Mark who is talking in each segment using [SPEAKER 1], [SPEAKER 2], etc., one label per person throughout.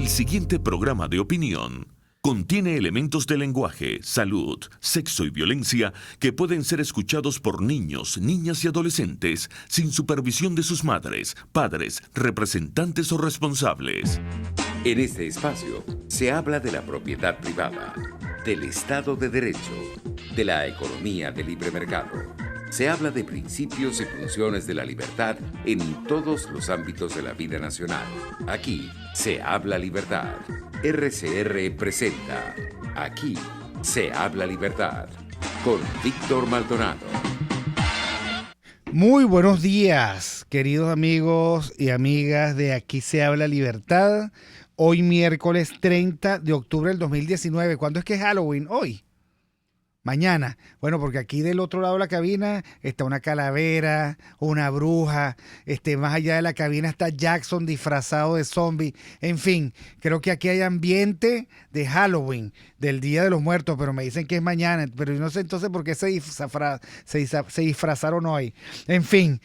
[SPEAKER 1] El siguiente programa de opinión contiene elementos de lenguaje, salud, sexo y violencia que pueden ser escuchados por niños, niñas y adolescentes sin supervisión de sus madres, padres, representantes o responsables.
[SPEAKER 2] En este espacio se habla de la propiedad privada, del Estado de Derecho, de la economía de libre mercado. Se habla de principios y funciones de la libertad en todos los ámbitos de la vida nacional. Aquí se habla libertad. RCR presenta Aquí se habla libertad con Víctor Maldonado.
[SPEAKER 3] Muy buenos días, queridos amigos y amigas de Aquí se habla libertad. Hoy miércoles 30 de octubre del 2019. ¿Cuándo es que es Halloween? Hoy. Mañana. Bueno, porque aquí del otro lado de la cabina está una calavera, una bruja. Más allá de la cabina está Jackson disfrazado de zombie. En fin, creo que aquí hay ambiente de Halloween, del Día de los Muertos, pero me dicen que es mañana. Pero yo no sé entonces por qué se disfrazaron hoy. En fin,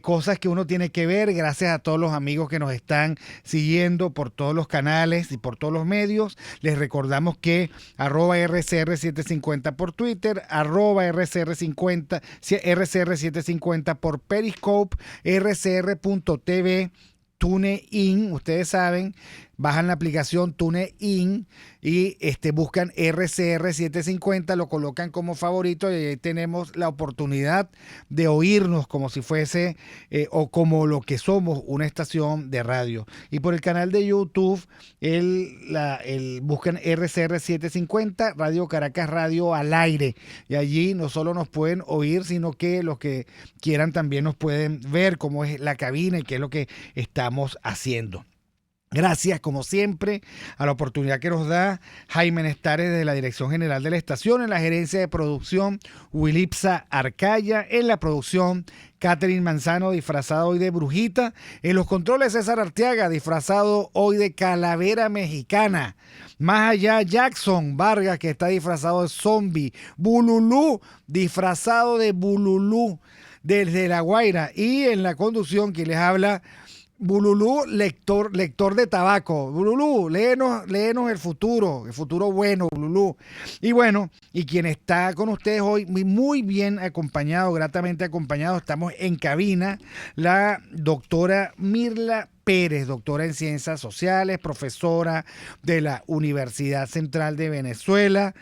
[SPEAKER 3] cosas que uno tiene que ver. Gracias a todos los amigos que nos están siguiendo por todos los canales y por todos los medios. Les recordamos que @RCR750 por Twitter, @RCR50, RCR750 por Periscope, RCR.tv, TuneIn, ustedes saben, bajan la aplicación TuneIn y buscan RCR750, lo colocan como favorito y ahí tenemos la oportunidad de oírnos como si fuese o como lo que somos, una estación de radio. Y por el canal de YouTube, buscan RCR750, Radio Caracas Radio al aire. Y allí no solo nos pueden oír, sino que los que quieran también nos pueden ver cómo es la cabina y qué es lo que estamos haciendo. Gracias, como siempre, a la oportunidad que nos da Jaime Nestares de la Dirección General de la Estación, en la gerencia de producción Wilipsa Arcaya, en la producción Catherine Manzano, disfrazada hoy de brujita, en los controles César Arteaga, disfrazado hoy de calavera mexicana, más allá Jackson Vargas, que está disfrazado de zombie, Bululú, disfrazado de Bululú desde La Guaira, y en la conducción quien les habla, Bululú, lector de tabaco. Bululú, léenos el futuro bueno, Bululú. Y bueno, y quien está con ustedes hoy, muy bien acompañado, gratamente acompañado, estamos en cabina, la doctora Mirla Pérez, doctora en Ciencias Sociales, profesora de la Universidad Central de Venezuela,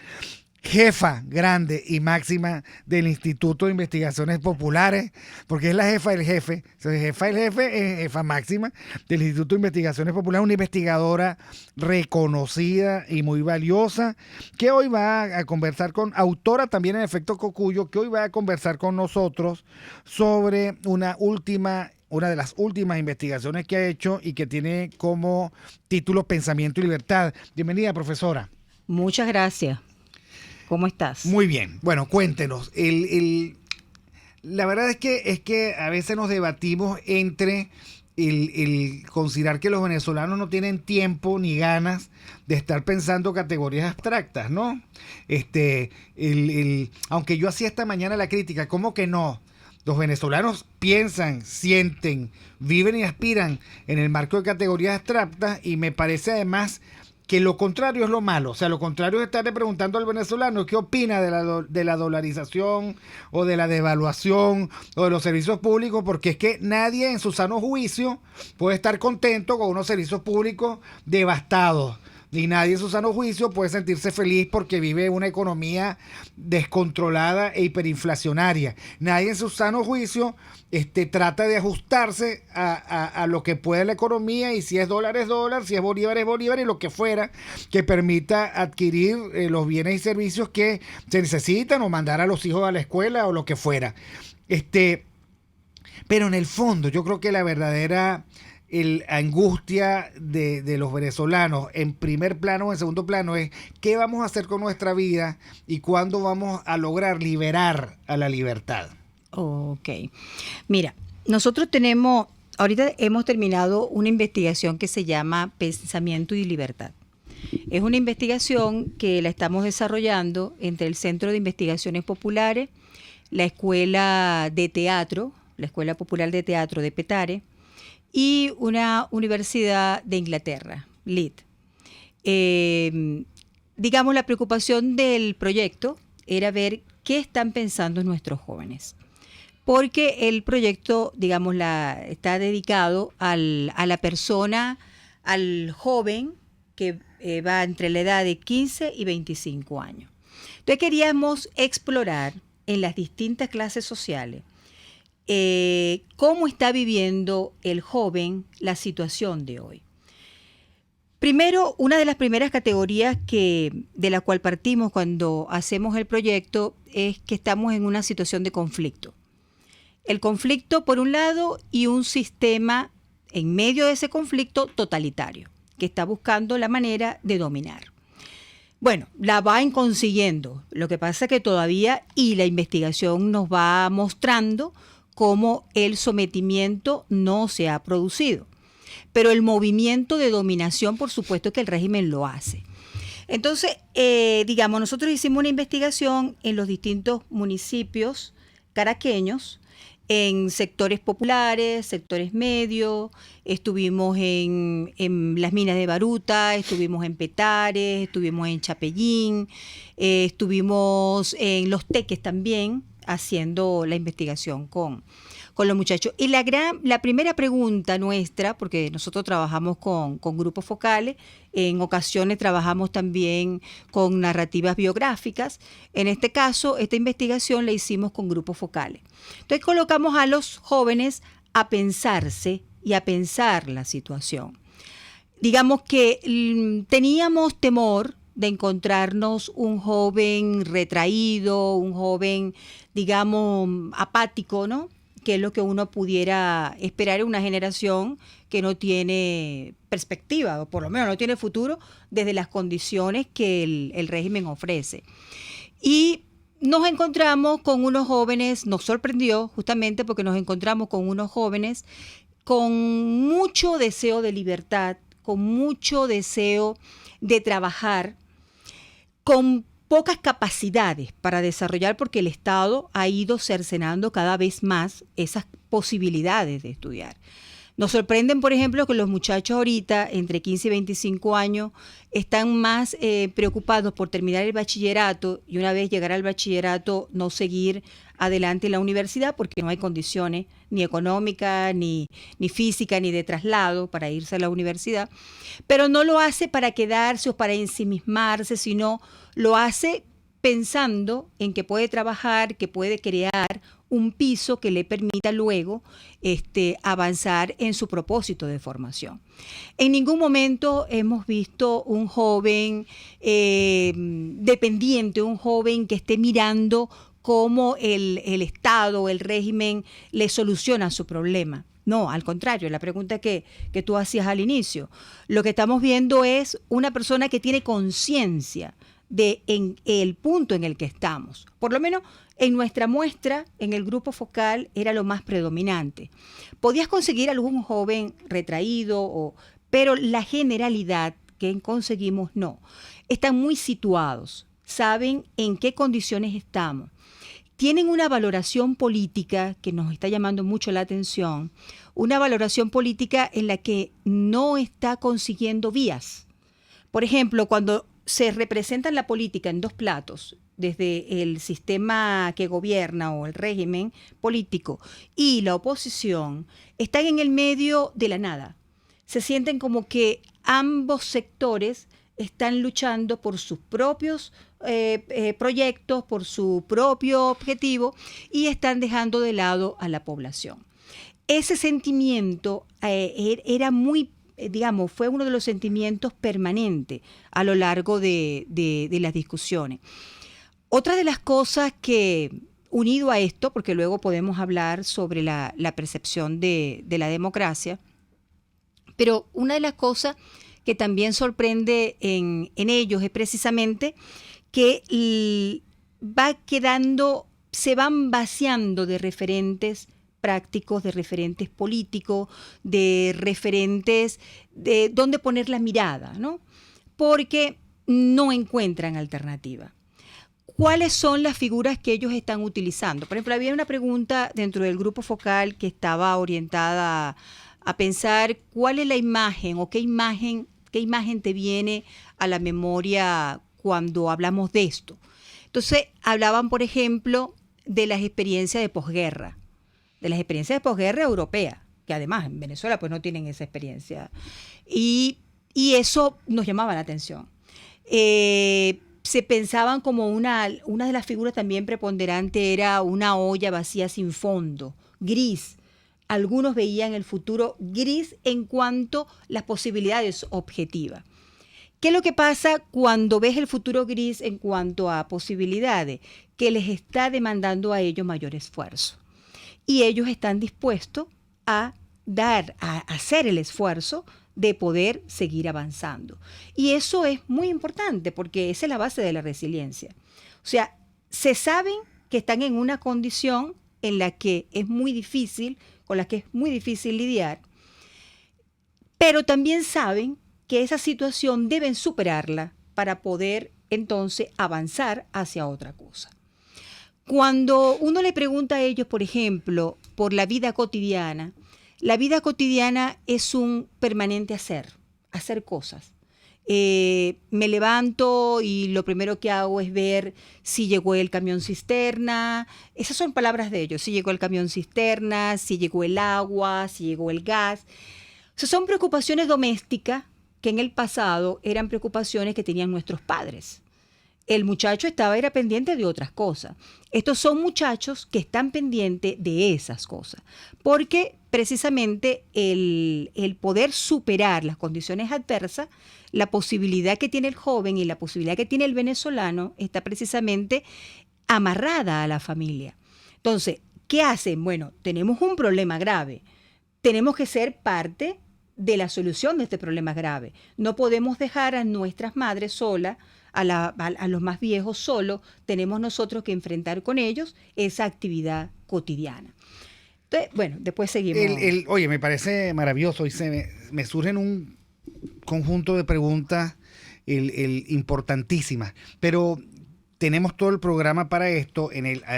[SPEAKER 3] jefa grande y máxima del Instituto de Investigaciones Populares, porque es la jefa del jefe. Entonces, jefa del jefe es jefa máxima del Instituto de Investigaciones Populares, una investigadora reconocida y muy valiosa, que hoy va a conversar autora también en Efecto Cocuyo, que hoy va a conversar con nosotros sobre una de las últimas investigaciones que ha hecho y que tiene como título Pensamiento y Libertad. Bienvenida, profesora.
[SPEAKER 4] Muchas gracias. ¿Cómo estás?
[SPEAKER 3] Muy bien. Bueno, cuéntenos. La verdad es que a veces nos debatimos entre el considerar que los venezolanos no tienen tiempo ni ganas de estar pensando categorías abstractas, ¿no? Aunque yo hacía esta mañana la crítica, ¿cómo que no? Los venezolanos piensan, sienten, viven y aspiran en el marco de categorías abstractas, y me parece además que lo contrario es lo malo. O sea, lo contrario es estarle preguntando al venezolano qué opina de la dolarización o de la devaluación o de los servicios públicos, porque es que nadie en su sano juicio puede estar contento con unos servicios públicos devastados. Ni nadie en su sano juicio puede sentirse feliz porque vive una economía descontrolada e hiperinflacionaria. Nadie en su sano juicio trata de ajustarse a lo que puede la economía, y si es dólar es dólar, si es bolívar y lo que fuera que permita adquirir los bienes y servicios que se necesitan, o mandar a los hijos a la escuela o lo que fuera. Pero en el fondo yo creo que la verdadera angustia de los venezolanos, en primer plano o en segundo plano, es qué vamos a hacer con nuestra vida y cuándo vamos a lograr liberar a la libertad.
[SPEAKER 4] Ok. Mira, nosotros ahorita hemos terminado una investigación que se llama Pensamiento y Libertad. Es una investigación que la estamos desarrollando entre el Centro de Investigaciones Populares, la Escuela de Teatro, la Escuela Popular de Teatro de Petare, y una universidad de Inglaterra, Leeds, digamos, la preocupación del proyecto era ver qué están pensando nuestros jóvenes. Porque el proyecto, digamos, está dedicado a la persona, al joven que va entre la edad de 15 y 25 años. Entonces queríamos explorar en las distintas clases sociales cómo está viviendo el joven la situación de hoy. Primero, una de las primeras categorías de la cual partimos cuando hacemos el proyecto es que estamos en una situación de conflicto. El conflicto por un lado y un sistema en medio de ese conflicto totalitario que está buscando la manera de dominar. Bueno, la van consiguiendo. Lo que pasa es que todavía, y la investigación nos va mostrando cómo el sometimiento no se ha producido. Pero el movimiento de dominación, por supuesto que el régimen lo hace. Entonces, digamos, nosotros hicimos una investigación en los distintos municipios caraqueños, en sectores populares, sectores medios, estuvimos en las minas de Baruta, estuvimos en Petare, estuvimos en Chapellín, estuvimos en Los Teques también, haciendo la investigación con los muchachos. Y la primera pregunta nuestra, porque nosotros trabajamos con grupos focales, en ocasiones trabajamos también con narrativas biográficas. En este caso, esta investigación la hicimos con grupos focales. Entonces colocamos a los jóvenes a pensarse y a pensar la situación. Digamos que teníamos temor de encontrarnos un joven retraído, un joven, digamos, apático, ¿no? Que es lo que uno pudiera esperar en una generación que no tiene perspectiva, o por lo menos no tiene futuro, desde las condiciones que el régimen ofrece. Y nos encontramos con unos jóvenes, nos sorprendió justamente porque nos encontramos con unos jóvenes con mucho deseo de libertad, con mucho deseo de trabajar, con pocas capacidades para desarrollar, porque el Estado ha ido cercenando cada vez más esas posibilidades de estudiar. Nos sorprenden, por ejemplo, que los muchachos ahorita, entre 15 y 25 años, están más preocupados por terminar el bachillerato y una vez llegar al bachillerato no seguir adelante en la universidad porque no hay condiciones ni económicas, ni físicas, ni de traslado para irse a la universidad. Pero no lo hace para quedarse o para ensimismarse, sino lo hace pensando en que puede trabajar, que puede crear un piso que le permita luego avanzar en su propósito de formación. En ningún momento hemos visto un joven dependiente, un joven que esté mirando cómo el Estado, el régimen le soluciona su problema. No, al contrario, la pregunta que tú hacías al inicio. Lo que estamos viendo es una persona que tiene conciencia de en el punto en el que estamos. Por lo menos en nuestra muestra, en el grupo focal, era lo más predominante. Podías conseguir algún joven retraído, pero la generalidad que conseguimos no. Están muy situados, saben en qué condiciones estamos. Tienen una valoración política que nos está llamando mucho la atención, una valoración política en la que no está consiguiendo vías. Por ejemplo, cuando se representa la política en dos platos, desde el sistema que gobierna o el régimen político y la oposición, están en el medio de la nada. Se sienten como que ambos sectores están luchando por sus propios proyectos, por su propio objetivo y están dejando de lado a la población. Ese sentimiento era muy fue uno de los sentimientos permanentes a lo largo de las discusiones. Otra de las cosas que, unido a esto, porque luego podemos hablar sobre la percepción de la democracia, pero una de las cosas que también sorprende en ellos es precisamente que se van vaciando de referentes prácticos, de referentes políticos, de referentes de dónde poner la mirada, ¿no? Porque no encuentran alternativa. ¿Cuáles son las figuras que ellos están utilizando? Por ejemplo, había una pregunta dentro del grupo focal que estaba orientada a pensar cuál es la imagen o qué ¿Qué imagen te viene a la memoria cuando hablamos de esto? Entonces, hablaban, por ejemplo, de las experiencias de posguerra, europea, que además en Venezuela pues no tienen esa experiencia. Y eso nos llamaba la atención. Se pensaban como una de las figuras también preponderante era una olla vacía sin fondo, gris. Algunos veían el futuro gris en cuanto a las posibilidades objetivas. ¿Qué es lo que pasa cuando ves el futuro gris en cuanto a posibilidades? Que les está demandando a ellos mayor esfuerzo. Y ellos están dispuestos a hacer el esfuerzo de poder seguir avanzando. Y eso es muy importante porque esa es la base de la resiliencia. O sea, se saben que están en una condición en la que es muy difícil, con la que es muy difícil lidiar, pero también saben que esa situación deben superarla para poder entonces avanzar hacia otra cosa. Cuando uno le pregunta a ellos, por ejemplo, por la vida cotidiana es un permanente hacer cosas. Me levanto y lo primero que hago es ver si llegó el camión cisterna. Esas son palabras de ellos. Si llegó el camión cisterna, si llegó el agua, si llegó el gas. O sea, son preocupaciones domésticas que en el pasado eran preocupaciones que tenían nuestros padres. El muchacho era pendiente de otras cosas. Estos son muchachos que están pendientes de esas cosas, porque precisamente el poder superar las condiciones adversas, la posibilidad que tiene el joven y la posibilidad que tiene el venezolano está precisamente amarrada a la familia. Entonces, ¿qué hacen? Bueno, tenemos un problema grave. Tenemos que ser parte de la solución de este problema grave. No podemos dejar a nuestras madres solas, a los más viejos solos. Tenemos nosotros que enfrentar con ellos esa actividad cotidiana. Entonces, bueno, después seguimos.
[SPEAKER 3] Oye, me parece maravilloso y me surgen un conjunto de preguntas importantísimas, pero tenemos todo el programa para esto.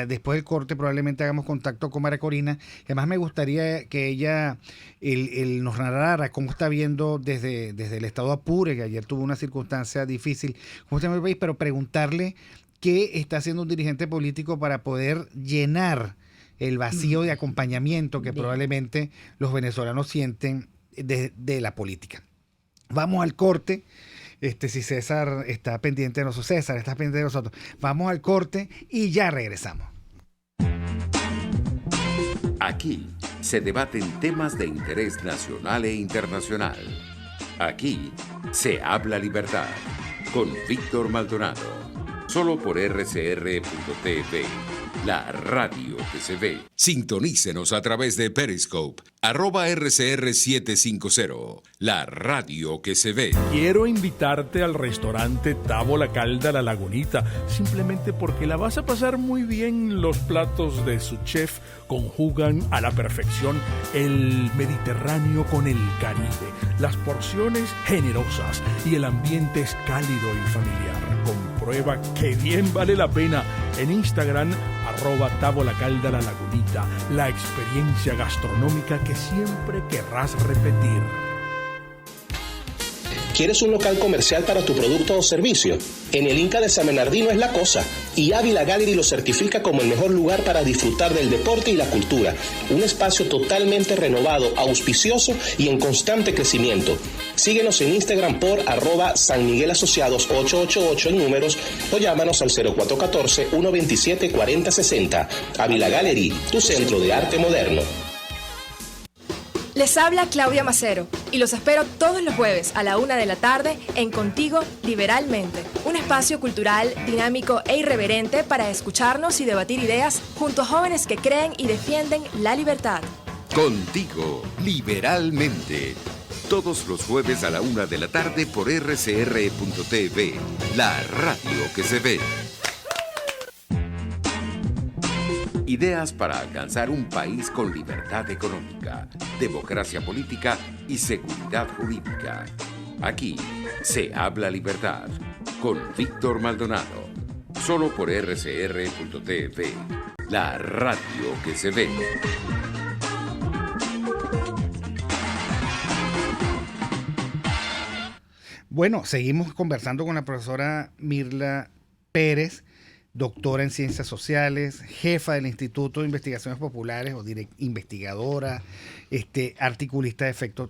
[SPEAKER 3] Después del corte probablemente hagamos contacto con María Corina. Además me gustaría que ella nos narrara cómo está viendo desde el estado Apure, que ayer tuvo una circunstancia difícil, cómo está en el país, pero preguntarle qué está haciendo un dirigente político para poder llenar el vacío de acompañamiento que probablemente los venezolanos sienten de la política. Vamos al corte. Si César está pendiente de nosotros, César está pendiente de nosotros. Vamos al corte y ya regresamos.
[SPEAKER 2] Aquí se debaten temas de interés nacional e internacional. Aquí se habla libertad con Víctor Maldonado. Solo por RCR.tv, la radio que se ve. Sintonícenos a través de Periscope, @RCR750, la radio que se ve.
[SPEAKER 5] Quiero invitarte al restaurante Tavo La Calda La Lagunita, simplemente porque la vas a pasar muy bien. Los platos de su chef conjugan a la perfección el Mediterráneo con el Caribe, las porciones generosas y el ambiente es cálido y familiar. Comprueba que bien vale la pena en Instagram, @Tavo La Calda La Lagunita, la experiencia gastronómica que siempre querrás repetir.
[SPEAKER 6] ¿Quieres un local comercial para tu producto o servicio? En el Inca de San Bernardino es la cosa, y Ávila Gallery lo certifica como el mejor lugar para disfrutar del deporte y la cultura. Un espacio totalmente renovado, auspicioso y en constante crecimiento. Síguenos en Instagram por @San Miguel Asociados 888 en números o llámanos al 0414-127-4060. Ávila Gallery, tu centro de arte moderno.
[SPEAKER 7] Les habla Claudia Macero y los espero todos los jueves a la 1 de la tarde en Contigo Liberalmente, un espacio cultural, dinámico e irreverente para escucharnos y debatir ideas junto a jóvenes que creen y defienden la libertad.
[SPEAKER 2] Contigo Liberalmente. Todos los jueves a la 1 de la tarde por RCR.tv, la radio que se ve. Ideas para alcanzar un país con libertad económica, democracia política y seguridad jurídica. Aquí se habla libertad con Víctor Maldonado. Solo por RCR.tv, la radio que se ve.
[SPEAKER 3] Bueno, seguimos conversando con la profesora Mirla Pérez, doctora en Ciencias Sociales, jefa del Instituto de Investigaciones Populares o investigadora, articulista de Efecto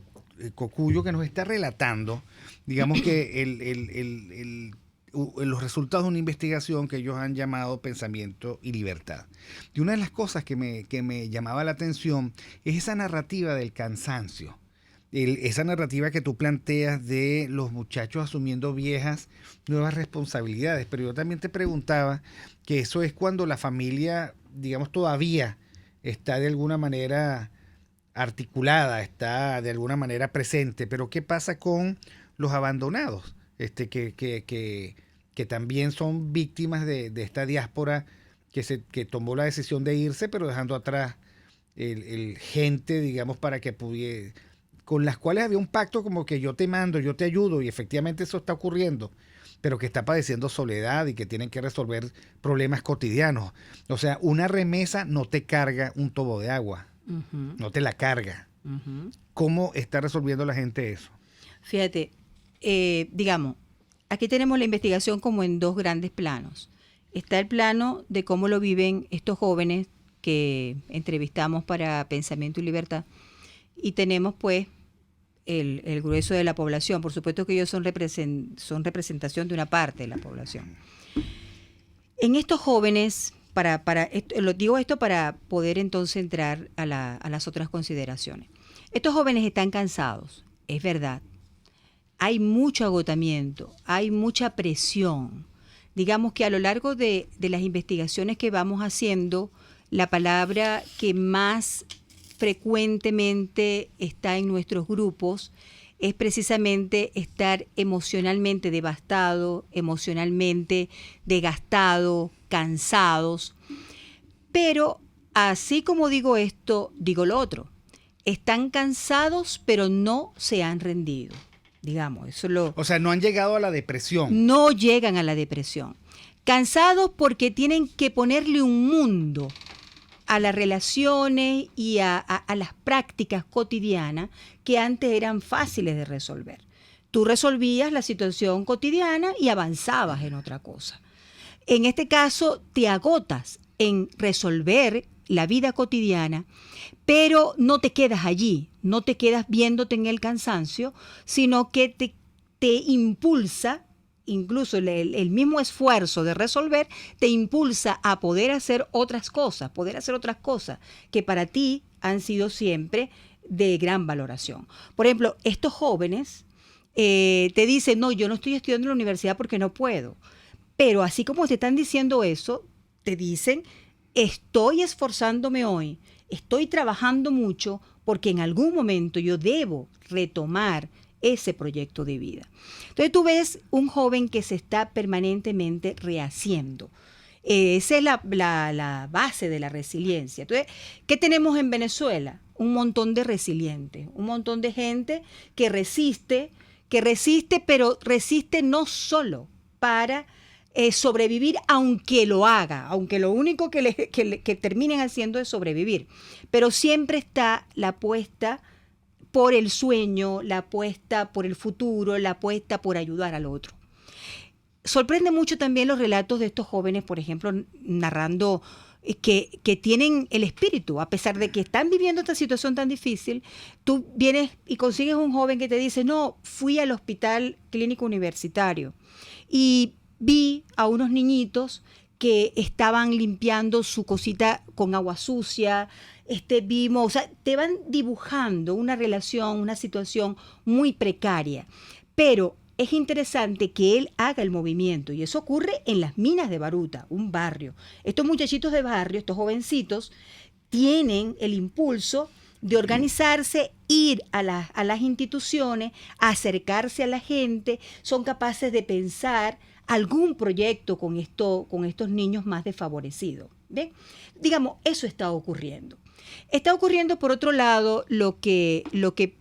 [SPEAKER 3] Cocuyo, que nos está relatando, digamos que los resultados de una investigación que ellos han llamado Pensamiento y Libertad. Y una de las cosas que me llamaba la atención es esa narrativa del cansancio. Esa narrativa que tú planteas de los muchachos asumiendo nuevas responsabilidades. Pero yo también te preguntaba que eso es cuando la familia, digamos, todavía está de alguna manera articulada, está de alguna manera presente. Pero ¿qué pasa con los abandonados? Que también son víctimas de esta diáspora que tomó la decisión de irse, pero dejando atrás el gente, digamos, para que pudiera, con las cuales había un pacto como que yo te mando, yo te ayudo, y efectivamente eso está ocurriendo, pero que está padeciendo soledad y que tienen que resolver problemas cotidianos. O sea, una remesa no te carga un tobo de agua, no te la carga. ¿Cómo está resolviendo la gente eso?
[SPEAKER 4] Fíjate, digamos, aquí tenemos la investigación como en dos grandes planos. Está el plano de cómo lo viven estos jóvenes que entrevistamos para Pensamiento y Libertad, y tenemos pues el grueso de la población. Por supuesto que ellos son representación de una parte de la población. En estos jóvenes, lo digo esto para poder entonces entrar a las otras consideraciones. Estos jóvenes están cansados, es verdad. Hay mucho agotamiento, hay mucha presión. Digamos que a lo largo de las investigaciones que vamos haciendo, la palabra que más frecuentemente está en nuestros grupos es precisamente estar emocionalmente devastado, emocionalmente desgastado, cansados. Pero así como digo esto, digo lo otro. Están cansados, pero no se han rendido. Digamos, o sea,
[SPEAKER 3] no han llegado a la depresión.
[SPEAKER 4] No llegan a la depresión. Cansados porque tienen que ponerle un mundo a las relaciones y a las prácticas cotidianas que antes eran fáciles de resolver. Tú resolvías la situación cotidiana y avanzabas en otra cosa. En este caso, te agotas en resolver la vida cotidiana, pero no te quedas allí, no te quedas viéndote en el cansancio, sino que te impulsa, incluso el mismo esfuerzo de resolver, te impulsa a poder hacer otras cosas que para ti han sido siempre de gran valoración. Por ejemplo, estos jóvenes te dicen, no, yo no estoy estudiando en la universidad porque no puedo. Pero así como te están diciendo eso, te dicen, estoy esforzándome hoy, estoy trabajando mucho porque en algún momento yo debo retomar ese proyecto de vida. Entonces tú ves un joven que se está permanentemente rehaciendo. Esa es la base de la resiliencia. Entonces, ¿qué tenemos en Venezuela? Un montón de resilientes, un montón de gente que resiste, pero resiste no solo para sobrevivir, aunque lo haga, aunque lo único que terminen haciendo es sobrevivir. Pero siempre está la apuesta por el sueño, la apuesta por el futuro, la apuesta por ayudar al otro. Sorprende mucho también los relatos de estos jóvenes, por ejemplo, narrando que tienen el espíritu, a pesar de que están viviendo esta situación tan difícil. Tú vienes y consigues un joven que te dice, no, fui al hospital clínico universitario y vi a unos niñitos que estaban limpiando su cosita con agua sucia, o sea, te van dibujando una relación, una situación muy precaria. Pero es interesante que él haga el movimiento, y eso ocurre en las minas de Baruta, un barrio. Estos muchachitos de barrio, estos jovencitos, tienen el impulso de organizarse, ir a las instituciones, acercarse a la gente, son capaces de pensar algún proyecto con estos niños más desfavorecidos. ¿Ve? Digamos, eso está ocurriendo. Está ocurriendo, por otro lado, lo que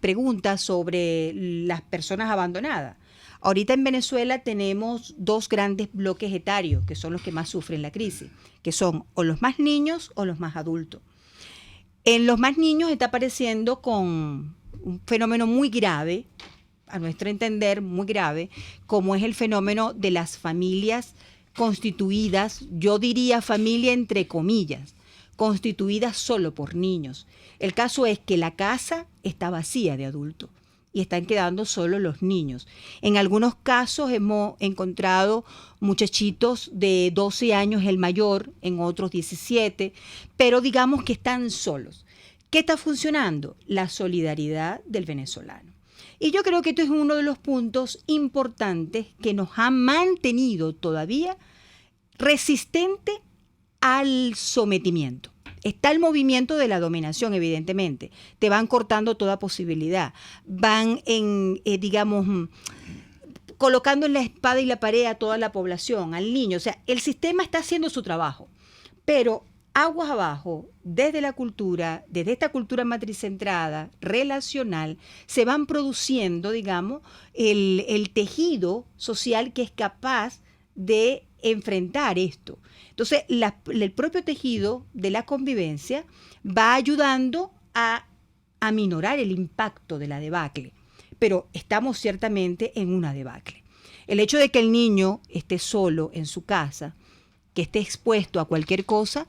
[SPEAKER 4] pregunta sobre las personas abandonadas. Ahorita en Venezuela tenemos dos grandes bloques etarios, que son los que más sufren la crisis, que son o los más niños o los más adultos. En los más niños está apareciendo con un fenómeno muy grave, a nuestro entender, muy grave, como es el fenómeno de las familias constituidas, yo diría familia entre comillas, constituidas solo por niños. El caso es que la casa está vacía de adultos y están quedando solo los niños. En algunos casos hemos encontrado muchachitos de 12 años el mayor, en otros 17, pero digamos que están solos. ¿Qué está funcionando? La solidaridad del venezolano. Y yo creo que esto es uno de los puntos importantes que nos ha mantenido todavía resistente al sometimiento. Está el movimiento de la dominación, evidentemente. Te van cortando toda posibilidad. Van colocando en la espada y la pared a toda la población, al niño. O sea, el sistema está haciendo su trabajo. Pero aguas abajo, desde la cultura, desde esta cultura matricentrada, relacional, se van produciendo, digamos, el tejido social que es capaz de enfrentar esto. Entonces, el propio tejido de la convivencia va ayudando a aminorar el impacto de la debacle, pero estamos ciertamente en una debacle. El hecho de que el niño esté solo en su casa, que esté expuesto a cualquier cosa,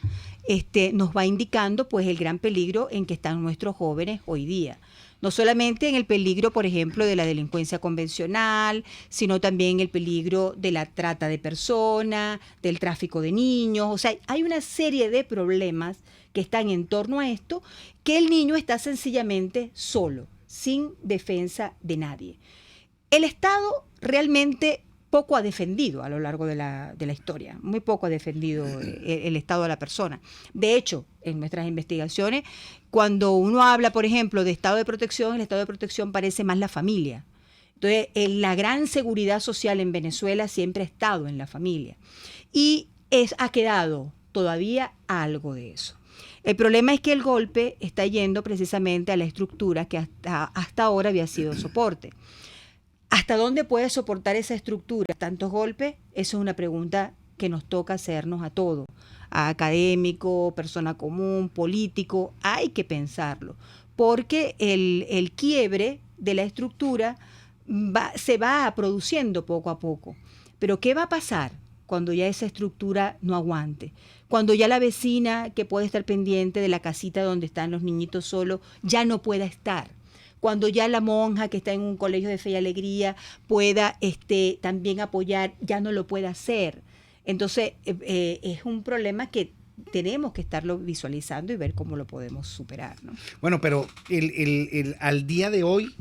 [SPEAKER 4] nos va indicando pues el gran peligro en que están nuestros jóvenes hoy día. No solamente en el peligro, por ejemplo, de la delincuencia convencional, sino también el peligro de la trata de personas, del tráfico de niños. O sea, hay una serie de problemas que están en torno a esto, que el niño está sencillamente solo, sin defensa de nadie. El Estado realmente poco ha defendido a lo largo de la historia, muy poco ha defendido el estado de la persona. De hecho, en nuestras investigaciones, cuando uno habla, por ejemplo, de estado de protección, el estado de protección parece más la familia. Entonces, la gran seguridad social en Venezuela siempre ha estado en la familia. Y ha quedado todavía algo de eso. El problema es que el golpe está yendo precisamente a la estructura que hasta ahora había sido soporte. ¿Hasta dónde puede soportar esa estructura tantos golpes? Esa es una pregunta que nos toca hacernos a todos, a académico, persona común, político. Hay que pensarlo, porque el quiebre de la estructura se va produciendo poco a poco. Pero ¿qué va a pasar cuando ya esa estructura no aguante? Cuando ya la vecina que puede estar pendiente de la casita donde están los niñitos solos ya no pueda estar. Cuando ya la monja que está en un colegio de fe y alegría pueda también apoyar, ya no lo puede hacer. Entonces, es un problema que tenemos que estarlo visualizando y ver cómo lo podemos superar, ¿no?
[SPEAKER 3] Bueno, pero al día de hoy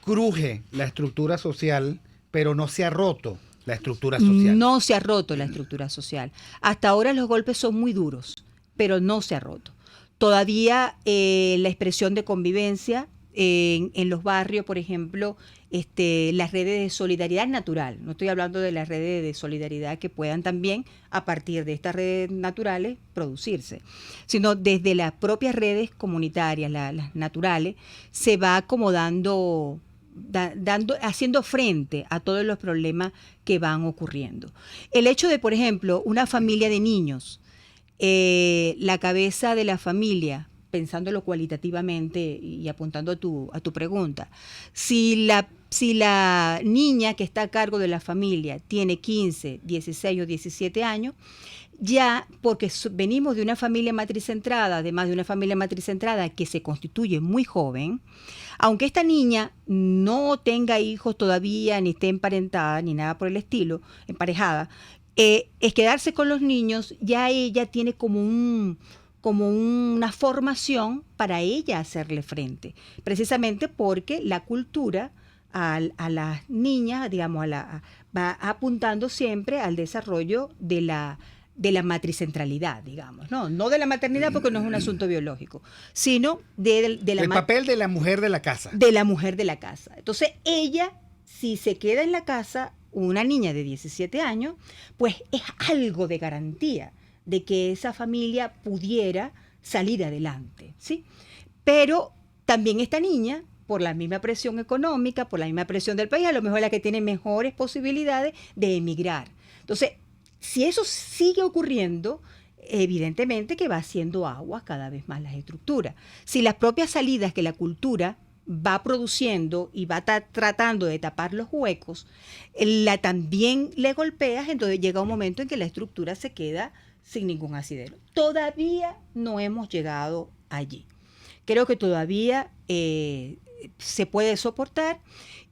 [SPEAKER 3] cruje la estructura social, pero no se ha roto la estructura social.
[SPEAKER 4] No se ha roto la estructura social. Hasta ahora los golpes son muy duros, pero no se ha roto. Todavía la expresión de convivencia en los barrios, por ejemplo, las redes de solidaridad natural. No estoy hablando de las redes de solidaridad que puedan también, a partir de estas redes naturales, producirse, sino desde las propias redes comunitarias, las naturales, se va acomodando, haciendo frente a todos los problemas que van ocurriendo. El hecho de, por ejemplo, una familia de niños, la cabeza de la familia, pensándolo cualitativamente y apuntando a tu pregunta, si la niña que está a cargo de la familia tiene 15, 16 o 17 años, ya porque venimos de una familia matricentrada, además de una familia matricentrada que se constituye muy joven, aunque esta niña no tenga hijos todavía, ni esté emparentada, ni nada por el estilo, emparejada, es quedarse con los niños, ya ella tiene como una formación para ella hacerle frente, precisamente porque la cultura a las niñas, digamos, va apuntando siempre al desarrollo de la matricentralidad, digamos, no de la maternidad, porque no es un asunto biológico, sino el
[SPEAKER 3] papel de la mujer de la casa.
[SPEAKER 4] De la mujer de la casa. Entonces ella, si se queda en la casa, una niña de 17 años, pues es algo de garantía de que esa familia pudiera salir adelante, ¿sí? Pero también esta niña, por la misma presión económica, por la misma presión del país, a lo mejor es la que tiene mejores posibilidades de emigrar. Entonces, si eso sigue ocurriendo, evidentemente que va haciendo aguas cada vez más las estructuras. Si las propias salidas que la cultura va produciendo y va tratando de tapar los huecos, también le golpeas, entonces llega un momento en que la estructura se queda sin ningún asidero. Todavía no hemos llegado allí. Creo que todavía se puede soportar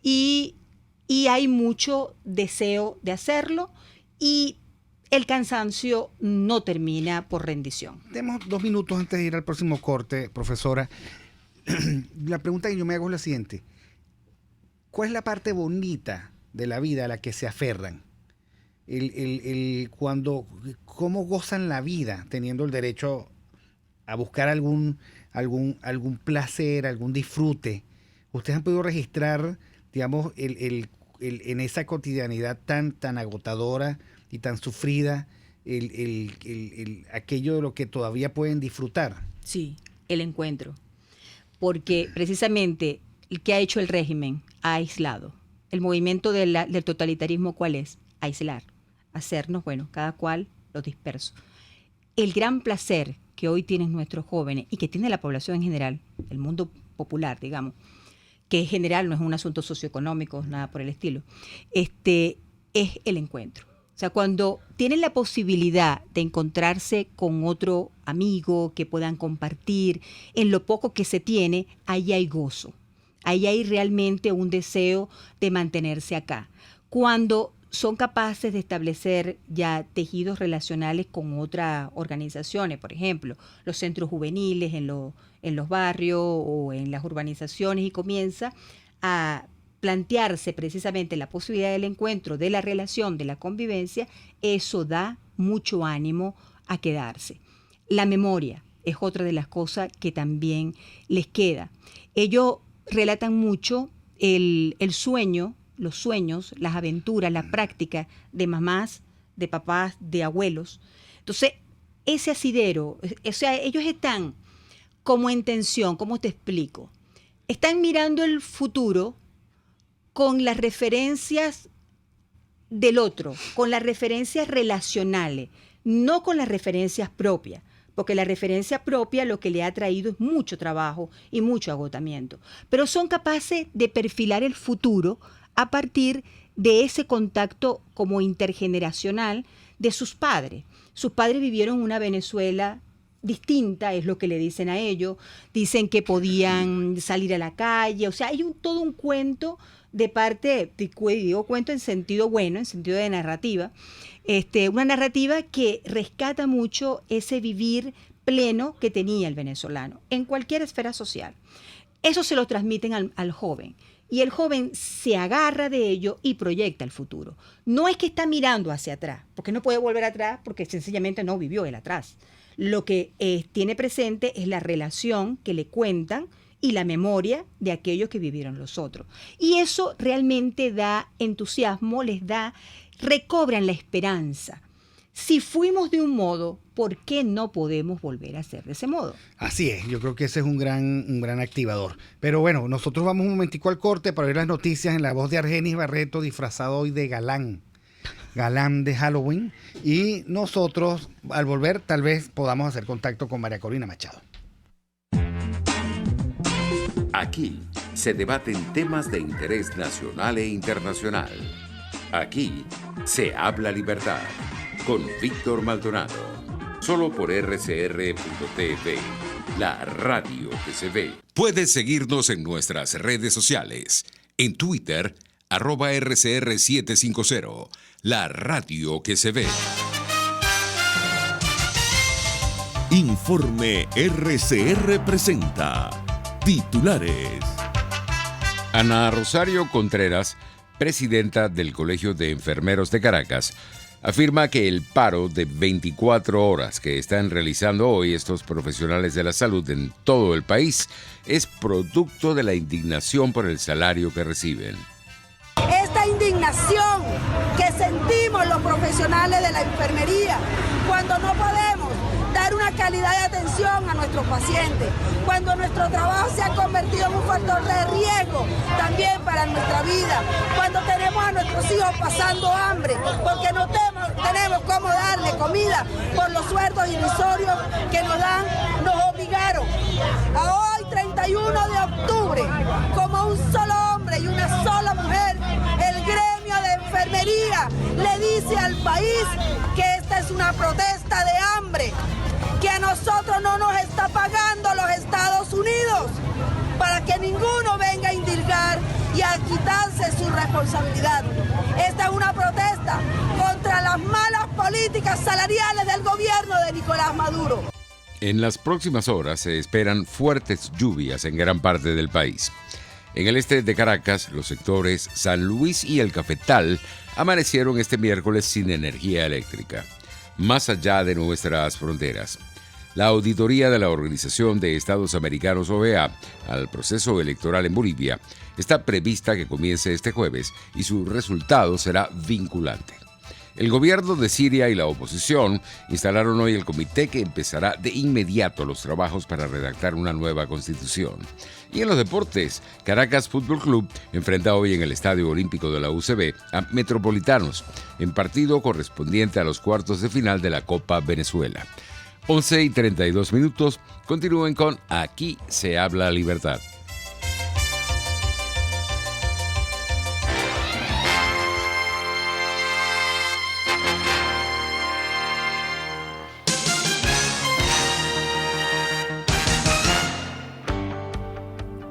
[SPEAKER 4] y hay mucho deseo de hacerlo y el cansancio no termina por rendición.
[SPEAKER 3] Tenemos 2 minutos antes de ir al próximo corte, profesora. La pregunta que yo me hago es la siguiente. ¿Cuál es la parte bonita de la vida a la que se aferran? ¿Cómo gozan la vida teniendo el derecho a buscar algún placer, algún disfrute? ¿Ustedes han podido registrar, digamos, en esa cotidianidad tan agotadora y tan sufrida, aquello de lo que todavía pueden disfrutar?
[SPEAKER 4] Sí, el encuentro. Porque precisamente el que ha hecho el régimen ha aislado. El movimiento del totalitarismo, ¿cuál es? Aislar, hacernos, cada cual lo disperso. El gran placer que hoy tienen nuestros jóvenes y que tiene la población en general, el mundo popular, digamos, que en general no es un asunto socioeconómico, nada por el estilo, es el encuentro. O sea, cuando tienen la posibilidad de encontrarse con otro amigo que puedan compartir en lo poco que se tiene, ahí hay gozo. Ahí hay realmente un deseo de mantenerse acá. Cuando son capaces de establecer ya tejidos relacionales con otras organizaciones, por ejemplo, los centros juveniles en los barrios o en las urbanizaciones, y comienza a plantearse precisamente la posibilidad del encuentro, de la relación, de la convivencia, eso da mucho ánimo a quedarse. La memoria es otra de las cosas que también les queda. Ellos relatan mucho el sueño, los sueños, las aventuras, la práctica de mamás, de papás, de abuelos. Entonces, ese asidero, o sea, ellos están como en tensión, ¿cómo te explico? Están mirando el futuro con las referencias del otro, con las referencias relacionales, no con las referencias propias, porque la referencia propia lo que le ha traído es mucho trabajo y mucho agotamiento. Pero son capaces de perfilar el futuro a partir de ese contacto como intergeneracional de sus padres. Sus padres vivieron una Venezuela distinta, es lo que le dicen a ellos. Dicen que podían salir a la calle, o sea, hay todo un cuento de parte, digo cuento en sentido bueno, en sentido de narrativa, una narrativa que rescata mucho ese vivir pleno que tenía el venezolano en cualquier esfera social. Eso se lo transmiten al joven. Y el joven se agarra de ello y proyecta el futuro. No es que está mirando hacia atrás, porque no puede volver atrás, porque sencillamente no vivió el atrás. Lo que tiene presente es la relación que le cuentan y la memoria de aquellos que vivieron los otros. Y eso realmente da entusiasmo, recobran la esperanza. Si fuimos de un modo, ¿por qué no podemos volver a ser de ese modo?
[SPEAKER 3] Así es, yo creo que ese es un gran activador. Pero bueno, nosotros vamos un momentico al corte para ver las noticias en la voz de Argenis Barreto, disfrazado hoy de galán de Halloween. Y nosotros, al volver, tal vez podamos hacer contacto con María Corina Machado.
[SPEAKER 2] Aquí se debaten temas de interés nacional e internacional. Aquí se habla libertad. Con Víctor Maldonado, solo por RCR.tv, la radio que se ve.
[SPEAKER 8] Puedes seguirnos en nuestras redes sociales. En Twitter, @RCR750, la radio que se ve.
[SPEAKER 1] Informe RCR presenta titulares.
[SPEAKER 2] Ana Rosario Contreras, presidenta del Colegio de Enfermeros de Caracas, afirma que el paro de 24 horas que están realizando hoy estos profesionales de la salud en todo el país es producto de la indignación por el salario que reciben.
[SPEAKER 9] Esta indignación que sentimos los profesionales de la enfermería cuando no podemos dar una calidad de atención a nuestros pacientes, cuando nuestro trabajo se ha convertido en un factor de riesgo también para nuestra vida, cuando tenemos a nuestros hijos pasando hambre, porque no tenemos cómo darle comida por los sueldos irrisorios que nos dan, nos obligaron a hoy, 31 de octubre, como un solo hombre y una sola mujer, el gremio de enfermería le dice al país que esta es una protesta de hambre, que a nosotros no nos está pagando los Estados Unidos para que ninguno venga a indilgar y a quitarse su responsabilidad. Esta es una protesta contra las malas políticas salariales del gobierno de Nicolás Maduro.
[SPEAKER 2] En las próximas horas se esperan fuertes lluvias en gran parte del país. En el este de Caracas, los sectores San Luis y El Cafetal amanecieron este miércoles sin energía eléctrica. Más allá de nuestras fronteras, la auditoría de la Organización de Estados Americanos OEA al proceso electoral en Bolivia está prevista que comience este jueves y su resultado será vinculante. El gobierno de Siria y la oposición instalaron hoy el comité que empezará de inmediato los trabajos para redactar una nueva constitución. Y en los deportes, Caracas Fútbol Club enfrenta hoy en el Estadio Olímpico de la UCB a Metropolitanos, en partido correspondiente a los cuartos de final de la Copa Venezuela. 11:32. Continúen con Aquí se habla libertad.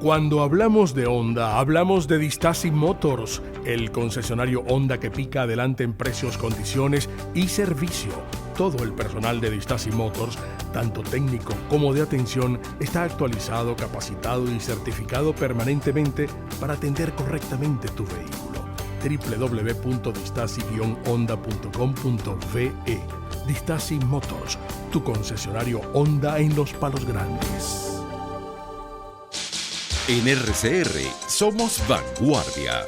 [SPEAKER 5] Cuando hablamos de Honda, hablamos de Distasi Motors, el concesionario Honda que pica adelante en precios, condiciones y servicio. Todo el personal de Distasi Motors, tanto técnico como de atención, está actualizado, capacitado y certificado permanentemente para atender correctamente tu vehículo. www.distasi-honda.com.ve. Distasi Motors, tu concesionario Honda en Los Palos Grandes.
[SPEAKER 8] En RCR somos vanguardia.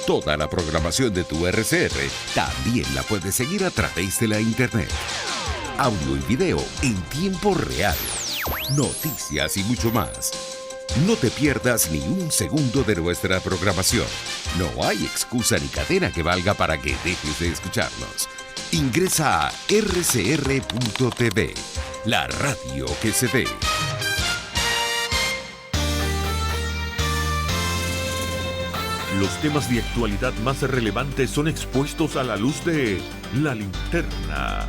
[SPEAKER 8] Toda la programación de tu RCR también la puedes seguir a través de la internet. Audio y video en tiempo real. Noticias y mucho más. No te pierdas ni un segundo de nuestra programación. No hay excusa ni cadena que valga para que dejes de escucharnos. Ingresa a rcr.tv, la radio que se ve.
[SPEAKER 1] Los temas de actualidad más relevantes son expuestos a la luz de La Linterna.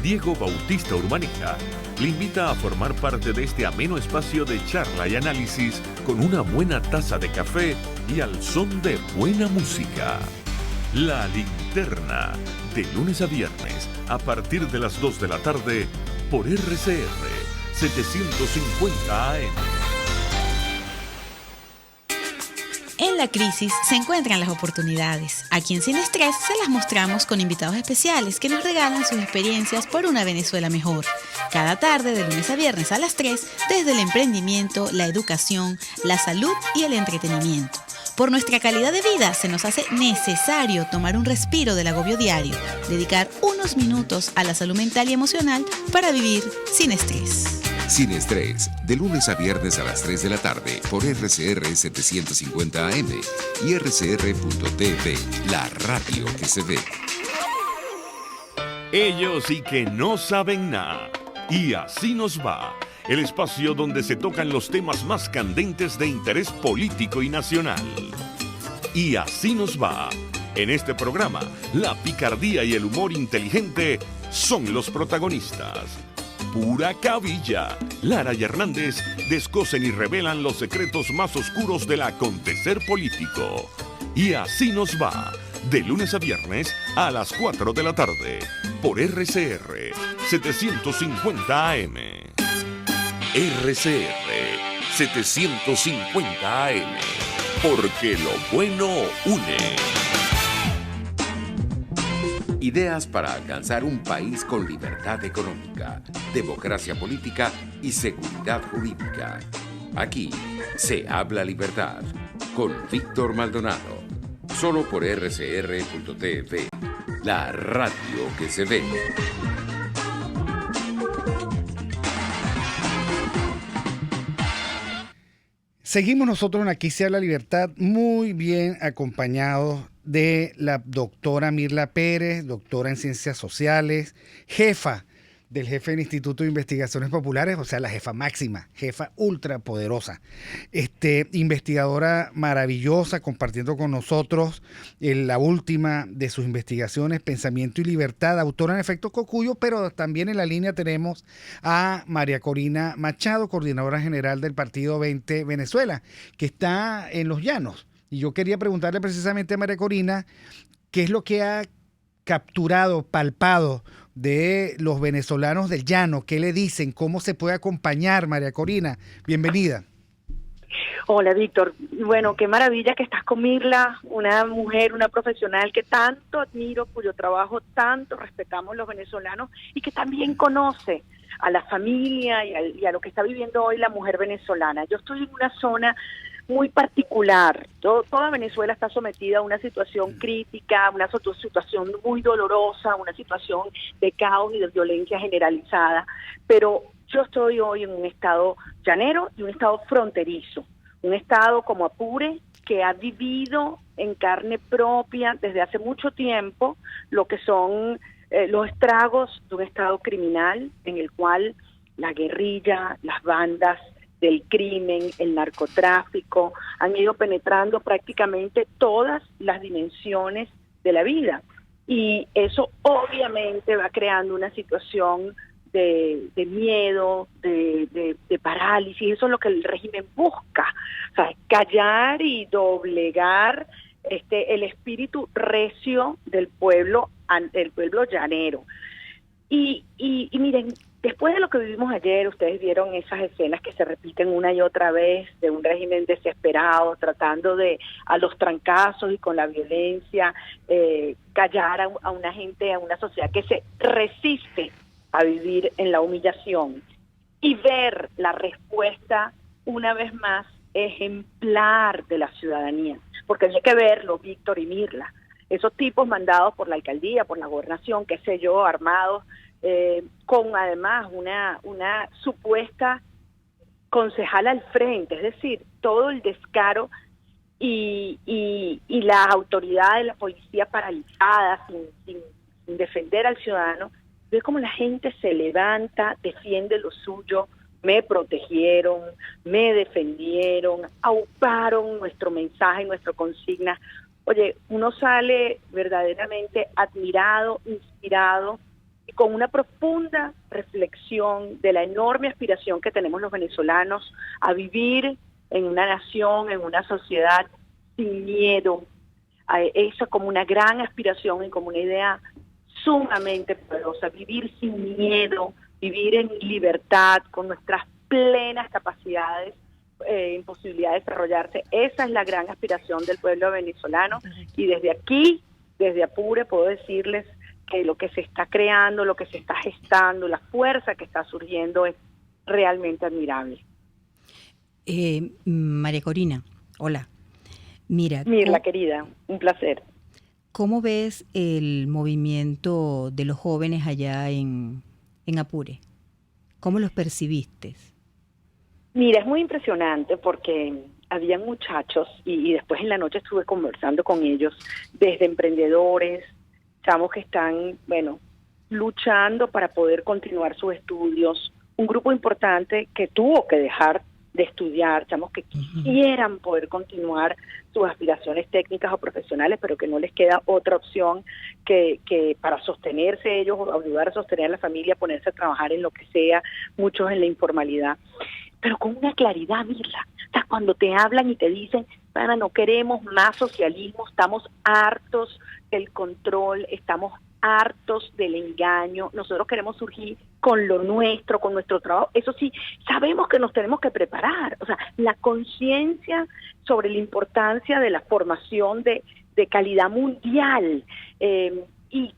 [SPEAKER 1] Diego Bautista Urbaneja le invita a formar parte de este ameno espacio de charla y análisis con una buena taza de café y al son de buena música. La Linterna, de lunes a viernes, a partir de las 2 de la tarde, por RCR 750 AM.
[SPEAKER 10] En la crisis se encuentran las oportunidades. Aquí en Sin Estrés se las mostramos con invitados especiales que nos regalan sus experiencias por una Venezuela mejor. Cada tarde, de lunes a viernes a las 3, desde el emprendimiento, la educación, la salud y el entretenimiento. Por nuestra calidad de vida se nos hace necesario tomar un respiro del agobio diario, dedicar unos minutos a la salud mental y emocional para vivir sin estrés.
[SPEAKER 8] Sin Estrés, de lunes a viernes a las 3 de la tarde por RCR 750 AM y rcr.tv, la radio que se ve.
[SPEAKER 1] Ellos sí que no saben nada. Y así nos va. El espacio donde se tocan los temas más candentes de interés político y nacional. Y así nos va. En este programa, la picardía y el humor inteligente son los protagonistas. Pura cabilla. Lara y Hernández descosen y revelan los secretos más oscuros del acontecer político. Y así nos va. De lunes a viernes a las 4 de la tarde. Por RCR 750 AM. RCR 750 AM. Porque lo bueno une.
[SPEAKER 2] Ideas para alcanzar un país con libertad económica, democracia política y seguridad jurídica. Aquí se habla libertad con Víctor Maldonado. Solo por rcr.tv, la radio que se ve.
[SPEAKER 3] Seguimos nosotros en Aquí se habla libertad, muy bien acompañados de la doctora Mirla Pérez, doctora en Ciencias Sociales, jefa del jefe del Instituto de Investigaciones Populares, o sea, la jefa máxima, jefa ultra poderosa, investigadora maravillosa, compartiendo con nosotros la última de sus investigaciones, Pensamiento y Libertad, autora en efecto Cocuyo, pero también en la línea tenemos a María Corina Machado, coordinadora general del Partido 20 Venezuela, que está en Los Llanos. Y yo quería preguntarle precisamente a María Corina, ¿qué es lo que ha capturado, palpado de los venezolanos del llano? ¿Qué le dicen? ¿Cómo se puede acompañar, María Corina? Bienvenida.
[SPEAKER 11] Hola, Víctor. Bueno, qué maravilla que estás con Mirla, una mujer, una profesional que tanto admiro, cuyo trabajo tanto respetamos los venezolanos y que también conoce a la familia y a lo que está viviendo hoy la mujer venezolana. Yo estoy en una zona muy particular. Toda Venezuela está sometida a una situación crítica, una situación muy dolorosa, una situación de caos y de violencia generalizada, pero yo estoy hoy en un estado llanero y un estado fronterizo, un estado como Apure, que ha vivido en carne propia desde hace mucho tiempo lo que son los estragos de un estado criminal en el cual la guerrilla, las bandas del crimen, el narcotráfico, han ido penetrando prácticamente todas las dimensiones de la vida. Y eso obviamente va creando una situación de miedo, de parálisis. Eso es lo que el régimen busca. O sea, callar y doblegar el espíritu recio del pueblo llanero. Y miren, después de lo que vivimos ayer, ustedes vieron esas escenas que se repiten una y otra vez de un régimen desesperado, tratando de, a los trancazos y con la violencia, callar a una gente, a una sociedad que se resiste a vivir en la humillación. Y ver la respuesta, una vez más, ejemplar de la ciudadanía. Porque hay que verlo, Víctor y Mirla. Esos tipos mandados por la alcaldía, por la gobernación, qué sé yo, armados, con además una supuesta concejala al frente, es decir, todo el descaro y las autoridades, la policía paralizada, sin defender al ciudadano. Ve cómo la gente se levanta, defiende lo suyo, me protegieron, me defendieron, auparon nuestro mensaje, nuestra consigna. Oye, uno sale verdaderamente admirado, inspirado, y con una profunda reflexión de la enorme aspiración que tenemos los venezolanos a vivir en una nación, en una sociedad sin miedo. Esa como una gran aspiración y como una idea sumamente poderosa, vivir sin miedo, vivir en libertad, con nuestras plenas capacidades, en posibilidad de desarrollarse. Esa es la gran aspiración del pueblo venezolano, y desde aquí, desde Apure, puedo decirles que lo que se está creando, lo que se está gestando, la fuerza que está surgiendo es realmente admirable.
[SPEAKER 4] María Corina, hola.
[SPEAKER 11] Mirla, querida, un placer.
[SPEAKER 4] ¿Cómo ves el movimiento de los jóvenes allá en Apure? ¿Cómo los percibiste?
[SPEAKER 11] Mira, es muy impresionante porque habían muchachos y después en la noche estuve conversando con ellos, desde emprendedores, chamos que están, luchando para poder continuar sus estudios, un grupo importante que tuvo que dejar de estudiar, chamos que quisieran poder continuar sus aspiraciones técnicas o profesionales, pero que no les queda otra opción que para sostenerse ellos o ayudar a sostener a la familia, ponerse a trabajar en lo que sea, muchos en la informalidad, pero con una claridad, Mirla. O sea, cuando te hablan y te dicen, no queremos más socialismo, estamos hartos del control, estamos hartos del engaño, nosotros queremos surgir con lo nuestro, con nuestro trabajo. Eso sí, sabemos que nos tenemos que preparar. O sea, la conciencia sobre la importancia de la formación de calidad mundial, y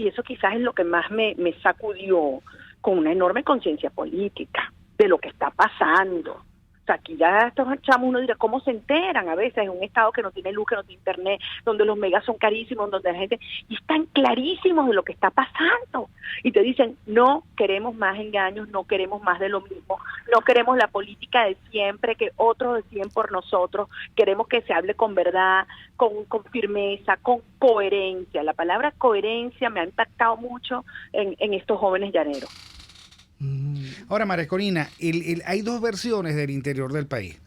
[SPEAKER 11] eso quizás es lo que más me sacudió, con una enorme conciencia política de lo que está pasando. O sea, aquí ya estos chamos, uno dirá, ¿cómo se enteran? A veces en un estado que no tiene luz, que no tiene internet, donde los megas son carísimos, donde la gente, y están clarísimos de lo que está pasando. Y te dicen, no queremos más engaños, no queremos más de lo mismo, no queremos la política de siempre, que otros deciden por nosotros, queremos que se hable con verdad, con firmeza, con coherencia. La palabra coherencia me ha impactado mucho en estos jóvenes llaneros.
[SPEAKER 3] Ahora, María Corina, hay dos versiones del interior del país.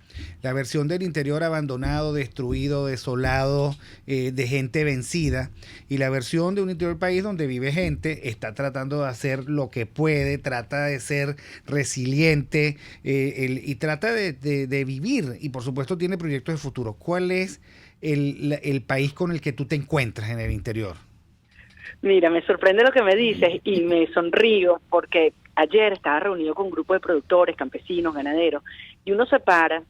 [SPEAKER 3] La versión del interior abandonado, destruido, desolado, de gente vencida, y la versión de un interior del país donde vive gente, está tratando de hacer lo que puede, trata de ser resiliente, y trata de vivir, y por supuesto tiene proyectos de futuro. ¿Cuál es el país con el que tú te encuentras en el interior?
[SPEAKER 11] Mira, me sorprende lo que me dices y me sonrío porque ayer estaba reunido con un grupo de productores, campesinos, ganaderos, y uno se para,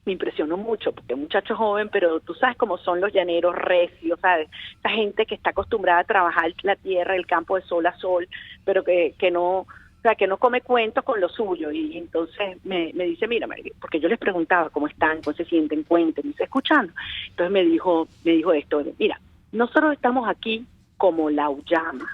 [SPEAKER 11] me impresionó mucho, porque es un muchacho joven, pero tú sabes cómo son los llaneros recios, ¿sabes? Esa gente que está acostumbrada a trabajar la tierra, el campo de sol a sol, pero que no, o sea, que no come cuentos con lo suyo. Y entonces me dice, mira, porque yo les preguntaba cómo están, cómo se sienten, cuenten, me dice, escuchando. Entonces me dijo esto, mira, nosotros estamos aquí como la Ullama.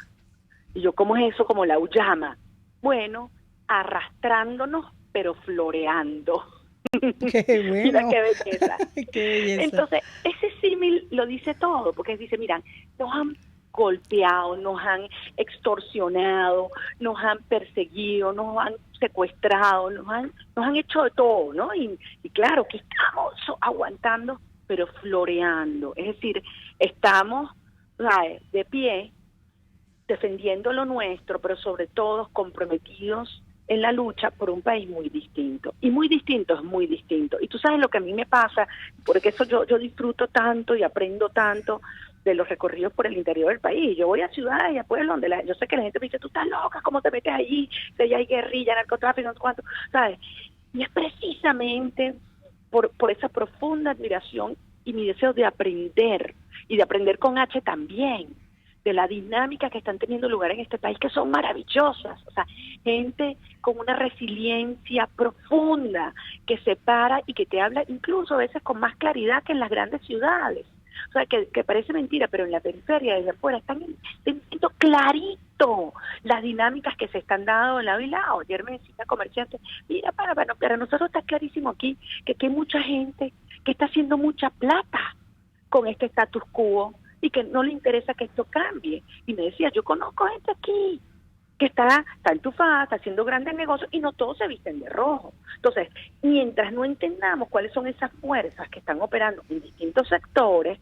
[SPEAKER 11] Y yo, ¿cómo es eso como la Ullama? Bueno, arrastrándonos, pero floreando.
[SPEAKER 3] Qué bueno.
[SPEAKER 11] Mira qué belleza.
[SPEAKER 4] Qué belleza.
[SPEAKER 11] Entonces, ese símil lo dice todo, porque dice, mira, nos han golpeado, nos han extorsionado, nos han perseguido, nos han secuestrado, nos han hecho de todo, ¿no? Y claro, que estamos aguantando, pero floreando. Es decir, estamos, ¿sabes?, de pie, defendiendo lo nuestro, pero sobre todo comprometidos en la lucha por un país muy distinto. Y muy distinto es muy distinto. Y tú sabes lo que a mí me pasa, porque eso yo disfruto tanto y aprendo tanto de los recorridos por el interior del país. Yo voy a ciudades y a pueblos donde yo sé que la gente me dice, tú estás loca, ¿cómo te metes allí? Si allá hay guerrilla, narcotráfico, no sé cuánto, ¿sabes? Y es precisamente por esa profunda admiración y mi deseo de aprender, y de aprender con H también, de la dinámica que están teniendo lugar en este país, que son maravillosas. O sea, gente con una resiliencia profunda, que se para y que te habla incluso a veces con más claridad que en las grandes ciudades. O sea, que parece mentira, pero en la periferia, desde afuera, están viendo clarito las dinámicas que se están dando en lado y lado. Ayer me decía una comerciante, mira, para nosotros está clarísimo aquí que hay mucha gente que está haciendo mucha plata con este status quo, y que no le interesa que esto cambie. Y me decía, yo conozco gente aquí que está entufada, está haciendo grandes negocios, y no todos se visten de rojo. Entonces, mientras no entendamos cuáles son esas fuerzas que están operando en distintos sectores,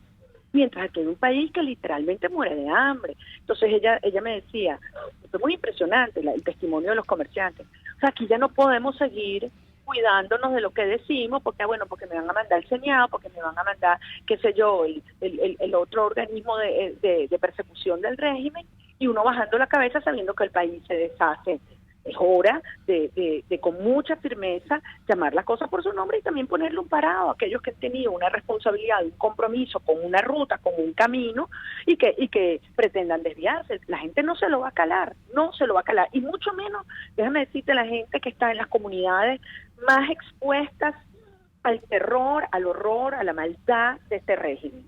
[SPEAKER 11] mientras aquí hay un país que literalmente muere de hambre. Entonces ella me decía, fue muy impresionante el testimonio de los comerciantes. O sea, aquí ya no podemos seguir cuidándonos de lo que decimos, porque porque me van a mandar el señado, porque me van a mandar, qué sé yo, el otro organismo de persecución del régimen, y uno bajando la cabeza sabiendo que el país se deshace. Es hora de con mucha firmeza llamar las cosas por su nombre y también ponerle un parado a aquellos que han tenido una responsabilidad, un compromiso con una ruta, con un camino, y que pretendan desviarse. La gente no se lo va a calar, y mucho menos, déjame decirte, la gente que está en las comunidades más expuestas al terror, al horror, a la maldad de este régimen.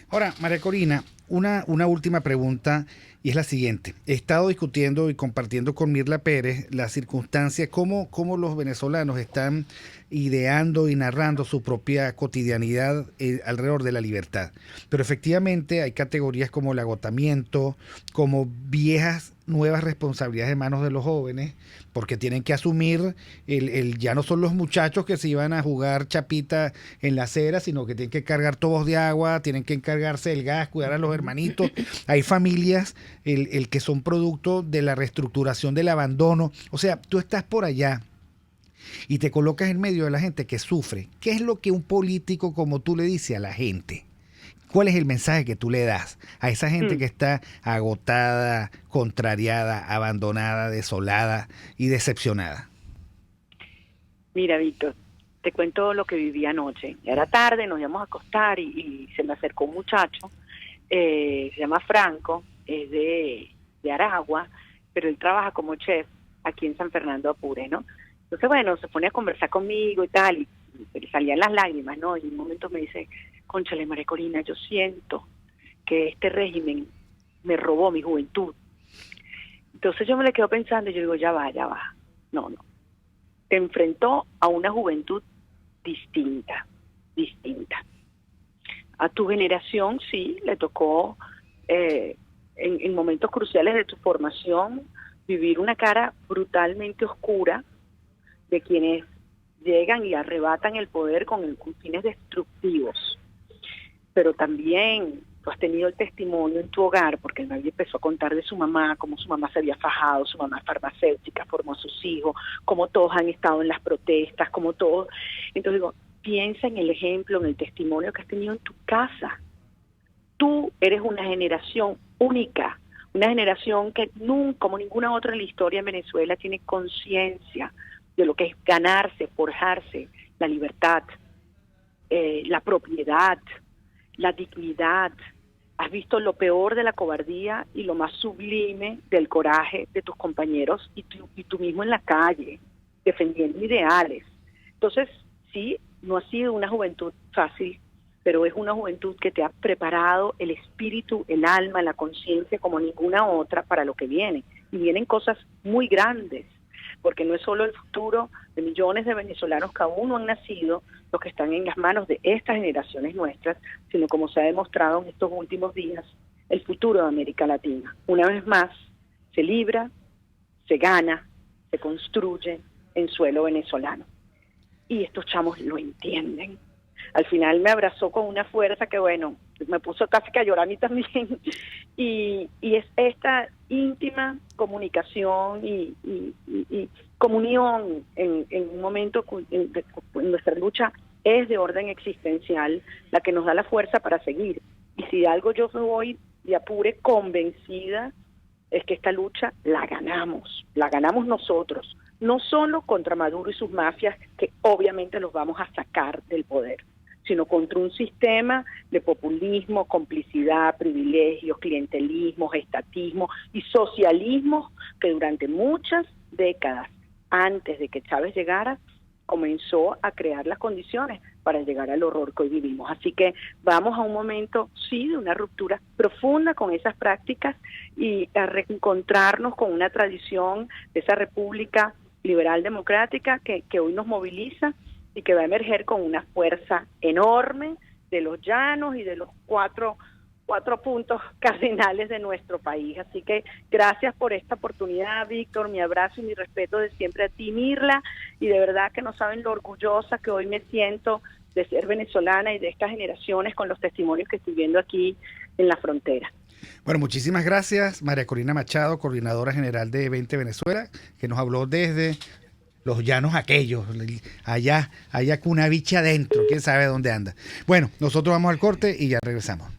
[SPEAKER 3] Ahora, María Corina, una última pregunta, y es la siguiente. He estado discutiendo y compartiendo con Mirla Pérez la circunstancia, cómo los venezolanos están ideando y narrando su propia cotidianidad alrededor de la libertad. Pero efectivamente hay categorías como el agotamiento, como viejas nuevas responsabilidades en manos de los jóvenes, porque tienen que asumir ya no son los muchachos que se iban a jugar chapita en la acera, sino que tienen que cargar tubos de agua, tienen que encargarse del gas, cuidar a los hermanitos. Hay familias el que son producto de la reestructuración del abandono. O sea, tú estás por allá y te colocas en medio de la gente que sufre. ¿Qué es lo que un político como tú le dice a la gente? ¿Cuál es el mensaje que tú le das a esa gente que está agotada, contrariada, abandonada, desolada y decepcionada?
[SPEAKER 11] Mira, Víctor, te cuento lo que viví anoche. Era tarde, nos íbamos a acostar y se me acercó un muchacho, se llama Franco, es de Aragua, pero él trabaja como chef aquí en San Fernando Apure, ¿no? Entonces, bueno, se pone a conversar conmigo y tal, y le salían las lágrimas, ¿no? Y en un momento me dice, cónchale, María Corina, yo siento que este régimen me robó mi juventud. Entonces yo me le quedo pensando y yo digo, ya va. No. Te enfrentó a una juventud distinta. A tu generación, sí, le tocó en momentos cruciales de tu formación vivir una cara brutalmente oscura de quienes llegan y arrebatan el poder con fines destructivos. Pero también tú has tenido el testimonio en tu hogar, porque nadie empezó a contar de su mamá, cómo su mamá se había fajado, su mamá farmacéutica, formó a sus hijos, cómo todos han estado en las protestas, cómo todos... Entonces digo, piensa en el ejemplo, en el testimonio que has tenido en tu casa. Tú eres una generación única, una generación que nunca, como ninguna otra en la historia en Venezuela, tiene conciencia de lo que es ganarse, forjarse la libertad, la propiedad, la dignidad. Has visto lo peor de la cobardía y lo más sublime del coraje de tus compañeros y tú mismo en la calle, defendiendo ideales. Entonces, sí, no ha sido una juventud fácil, pero es una juventud que te ha preparado el espíritu, el alma, la conciencia como ninguna otra para lo que viene. Y vienen cosas muy grandes, porque no es solo el futuro de millones de venezolanos que aún no han nacido, los que están en las manos de estas generaciones nuestras, sino como se ha demostrado en estos últimos días, el futuro de América Latina. Una vez más, se libra, se gana, se construye en suelo venezolano. Y estos chamos lo entienden. Al final me abrazó con una fuerza que, bueno, me puso casi que a llorar a mí también. Y es esta íntima comunicación y comunión en un momento en nuestra lucha es de orden existencial la que nos da la fuerza para seguir. Y si de algo yo me voy de apure convencida, es que esta lucha la ganamos nosotros, no solo contra Maduro y sus mafias, que obviamente los vamos a sacar del poder, sino contra un sistema de populismo, complicidad, privilegios, clientelismo, estatismo y socialismo que durante muchas décadas antes de que Chávez llegara, comenzó a crear las condiciones para llegar al horror que hoy vivimos. Así que vamos a un momento, sí, de una ruptura profunda con esas prácticas y a reencontrarnos con una tradición de esa república liberal democrática que hoy nos moviliza y que va a emerger con una fuerza enorme de los llanos y de los cuatro puntos cardinales de nuestro país. Así que gracias por esta oportunidad, Víctor, mi abrazo y mi respeto de siempre a ti, Mirla, y de verdad que no saben lo orgullosa que hoy me siento de ser venezolana y de estas generaciones con los testimonios que estoy viendo aquí en la frontera.
[SPEAKER 3] Bueno, muchísimas gracias, María Corina Machado, coordinadora general de 20 Venezuela, que nos habló desde los llanos aquellos, allá con una bicha adentro, quién sabe dónde anda. Bueno, nosotros vamos al corte y ya regresamos.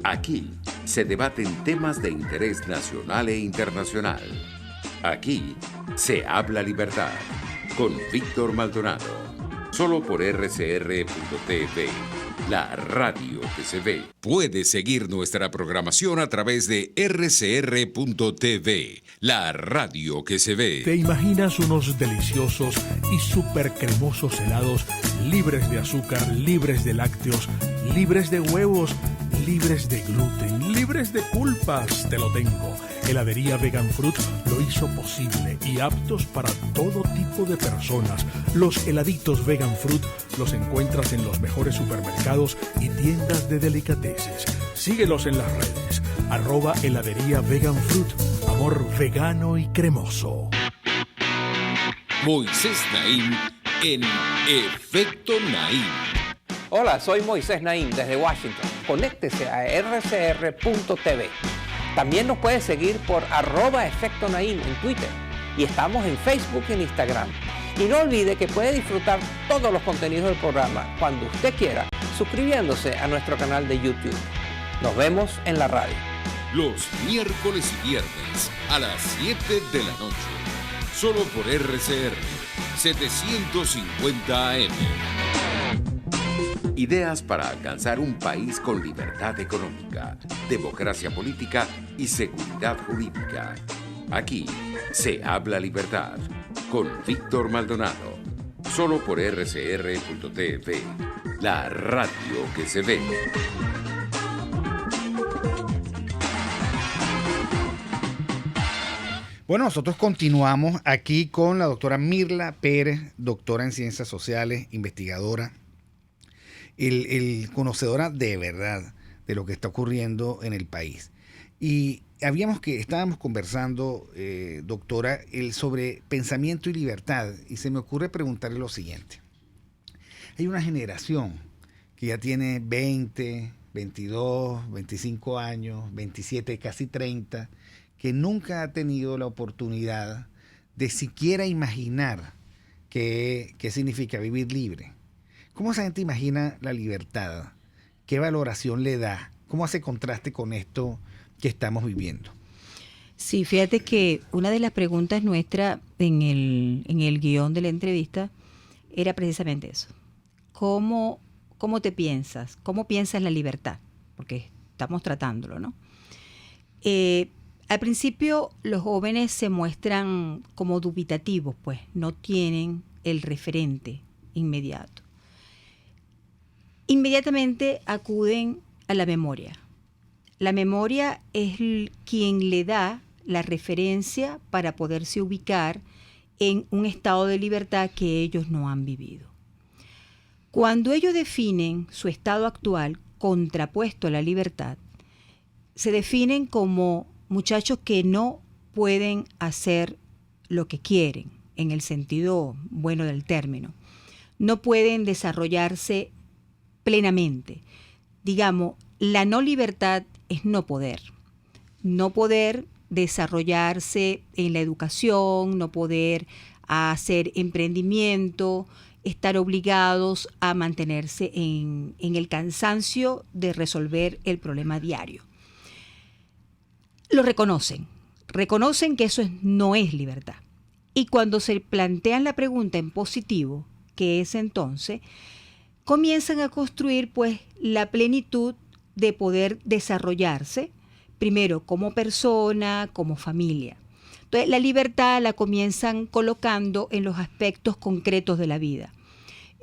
[SPEAKER 2] Aquí se debaten temas de interés nacional e internacional. Aquí se habla libertad con Víctor Maldonado. Solo por RCR.tv, la radio que se ve.
[SPEAKER 8] Puedes seguir nuestra programación a través de RCR.tv, la radio que se ve.
[SPEAKER 5] ¿Te imaginas unos deliciosos y súper cremosos helados libres de azúcar, libres de lácteos, libres de huevos, libres de gluten, libres de culpas? Te lo tengo. Heladería Vegan Fruit lo hizo posible y aptos para todo tipo de personas. Los heladitos Vegan Fruit los encuentras en los mejores supermercados y tiendas de delicateces. Síguelos en las redes. @heladería Vegan Fruit. Amor vegano y cremoso.
[SPEAKER 8] Moisés Naim en Efecto Naim.
[SPEAKER 12] Hola, soy Moisés Naim desde Washington. Conéctese a rcr.tv. También nos puede seguir por @Efecto Naim en Twitter. Y estamos en Facebook y en Instagram. Y no olvide que puede disfrutar todos los contenidos del programa cuando usted quiera, suscribiéndose a nuestro canal de YouTube. Nos vemos en la radio.
[SPEAKER 8] Los miércoles y viernes a las 7 de la noche. Solo por RCR 750 AM.
[SPEAKER 2] Ideas para alcanzar un país con libertad económica, democracia política y seguridad jurídica. Aquí se habla libertad con Víctor Maldonado. Solo por rcr.tv, la radio que se ve.
[SPEAKER 3] Bueno, nosotros continuamos aquí con la doctora Mirla Pérez, doctora en Ciencias Sociales, investigadora, el conocedora de verdad de lo que está ocurriendo en el país. Y estábamos conversando, doctora, sobre pensamiento y libertad, y se me ocurre preguntarle lo siguiente. Hay una generación que ya tiene 20, 22, 25 años, 27, casi 30, que nunca ha tenido la oportunidad de siquiera imaginar qué significa vivir libre. ¿Cómo esa gente imagina la libertad? ¿Qué valoración le da? ¿Cómo hace contraste con esto que estamos viviendo?
[SPEAKER 4] Sí, fíjate que una de las preguntas nuestras en el guión de la entrevista era precisamente eso. ¿Cómo te piensas? ¿Cómo piensas la libertad? Porque estamos tratándolo, ¿no? Al principio los jóvenes se muestran como dubitativos, pues no tienen el referente inmediato. Inmediatamente acuden a la memoria. La memoria es quien le da la referencia para poderse ubicar en un estado de libertad que ellos no han vivido. Cuando ellos definen su estado actual contrapuesto a la libertad, se definen como muchachos que no pueden hacer lo que quieren, en el sentido bueno del término. No pueden desarrollarse plenamente. Digamos, la no libertad es no poder. No poder desarrollarse en la educación, no poder hacer emprendimiento, estar obligados a mantenerse en el cansancio de resolver el problema diario. Lo reconocen que eso no es libertad. Y cuando se plantean la pregunta en positivo, ¿qué es entonces?, comienzan a construir pues la plenitud de poder desarrollarse, primero como persona, como familia. Entonces la libertad la comienzan colocando en los aspectos concretos de la vida.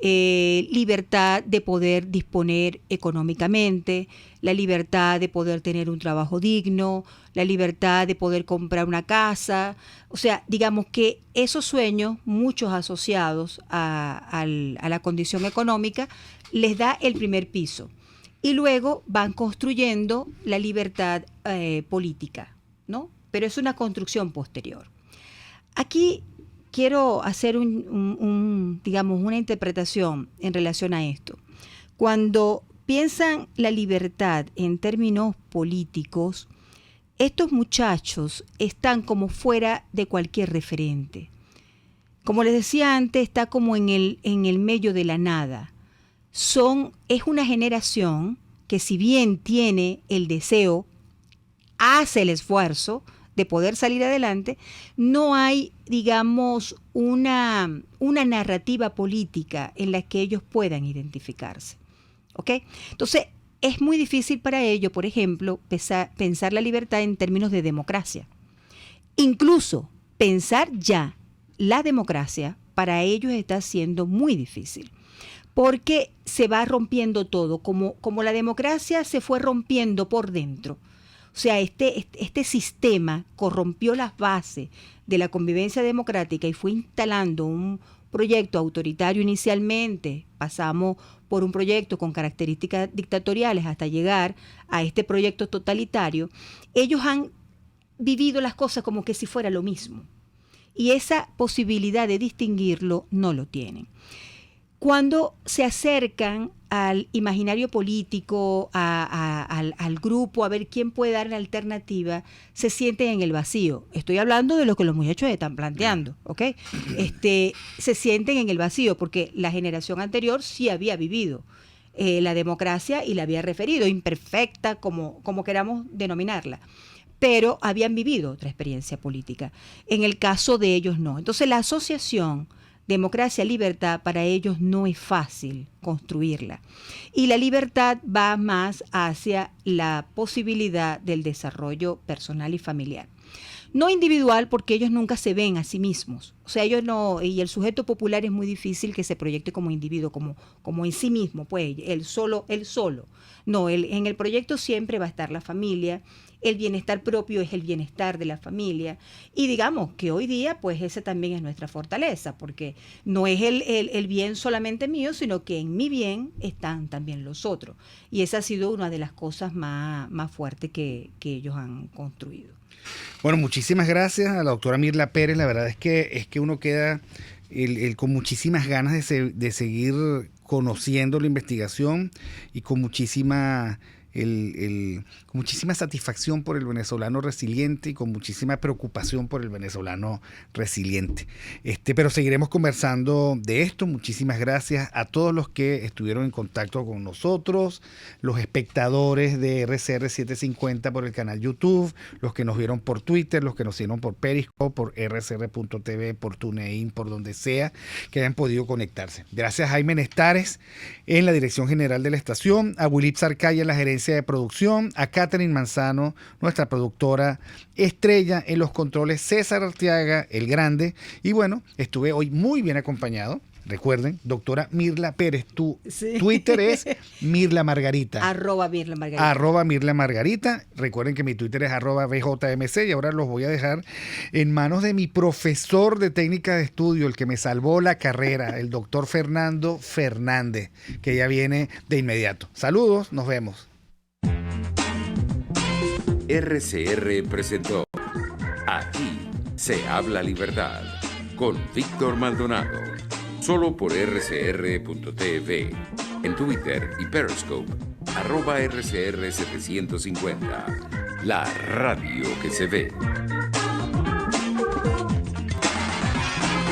[SPEAKER 4] Libertad de poder disponer económicamente, la libertad de poder tener un trabajo digno, la libertad de poder comprar una casa. O sea, digamos que esos sueños, muchos asociados a la condición económica, les da el primer piso. Y luego van construyendo la libertad política, ¿no? Pero es una construcción posterior. Aquí quiero hacer digamos, una interpretación en relación a esto. Cuando piensan la libertad en términos políticos, estos muchachos están como fuera de cualquier referente. Como les decía antes, está como en el medio de la nada. Es una generación que, si bien tiene el deseo, hace el esfuerzo de poder salir adelante, no hay, digamos, una narrativa política en la que ellos puedan identificarse. ¿Ok? Entonces, es muy difícil para ellos, por ejemplo, pensar la libertad en términos de democracia. Incluso pensar ya la democracia para ellos está siendo muy difícil, porque se va rompiendo todo, como la democracia se fue rompiendo por dentro. O sea, este sistema corrompió las bases de la convivencia democrática y fue instalando un proyecto autoritario inicialmente. Pasamos por un proyecto con características dictatoriales hasta llegar a este proyecto totalitario. Ellos han vivido las cosas como que si fuera lo mismo. Y esa posibilidad de distinguirlo no lo tienen. Cuando se acercan al imaginario político, al grupo, a ver quién puede dar la alternativa, se sienten en el vacío. Estoy hablando de lo que los muchachos están planteando, ¿ok? Se sienten en el vacío porque la generación anterior sí había vivido la democracia y la había referido, imperfecta, como queramos denominarla, pero habían vivido otra experiencia política. En el caso de ellos no. Entonces la asociación democracia, libertad, para ellos no es fácil construirla. Y la libertad va más hacia la posibilidad del desarrollo personal y familiar. No individual, porque ellos nunca se ven a sí mismos. O sea, ellos no, y el sujeto popular es muy difícil que se proyecte como individuo, como en sí mismo, pues, él solo. No, en el proyecto siempre va a estar la familia. El bienestar propio es el bienestar de la familia. Y digamos que hoy día, pues ese también es nuestra fortaleza, porque no es el bien solamente mío, sino que en mi bien están también los otros. Y esa ha sido una de las cosas más fuertes que ellos han construido.
[SPEAKER 3] Bueno, muchísimas gracias a la doctora Mirla Pérez. La verdad es que uno queda con muchísimas ganas de seguir conociendo la investigación y con muchísima con muchísima satisfacción por el venezolano resiliente y con muchísima preocupación por el venezolano resiliente. Pero seguiremos conversando de esto. Muchísimas gracias a todos los que estuvieron en contacto con nosotros, los espectadores de RCR 750 por el canal YouTube, los que nos vieron por Twitter, los que nos vieron por Periscope, por rcr.tv, por TuneIn, por donde sea que hayan podido conectarse. Gracias a Jaime Nestares en la dirección general de la estación, a Wilip Sarcaya en la gerencia de producción, a Catherine Manzano, nuestra productora estrella en los controles, César Arteaga, el grande. Y bueno, estuve hoy muy bien acompañado. Recuerden, doctora Mirla Pérez, tu Twitter es Mirla Margarita.
[SPEAKER 4] @Mirla Margarita.
[SPEAKER 3] @Mirla Margarita. Recuerden que mi Twitter es @BJMC y ahora los voy a dejar en manos de mi profesor de técnica de estudio, el que me salvó la carrera, el doctor Fernando Fernández, que ya viene de inmediato. Saludos, nos vemos.
[SPEAKER 2] RCR presentó Aquí se habla libertad con Víctor Maldonado. Solo por rcr.tv, en Twitter y Periscope, @RCR750. La radio que se ve.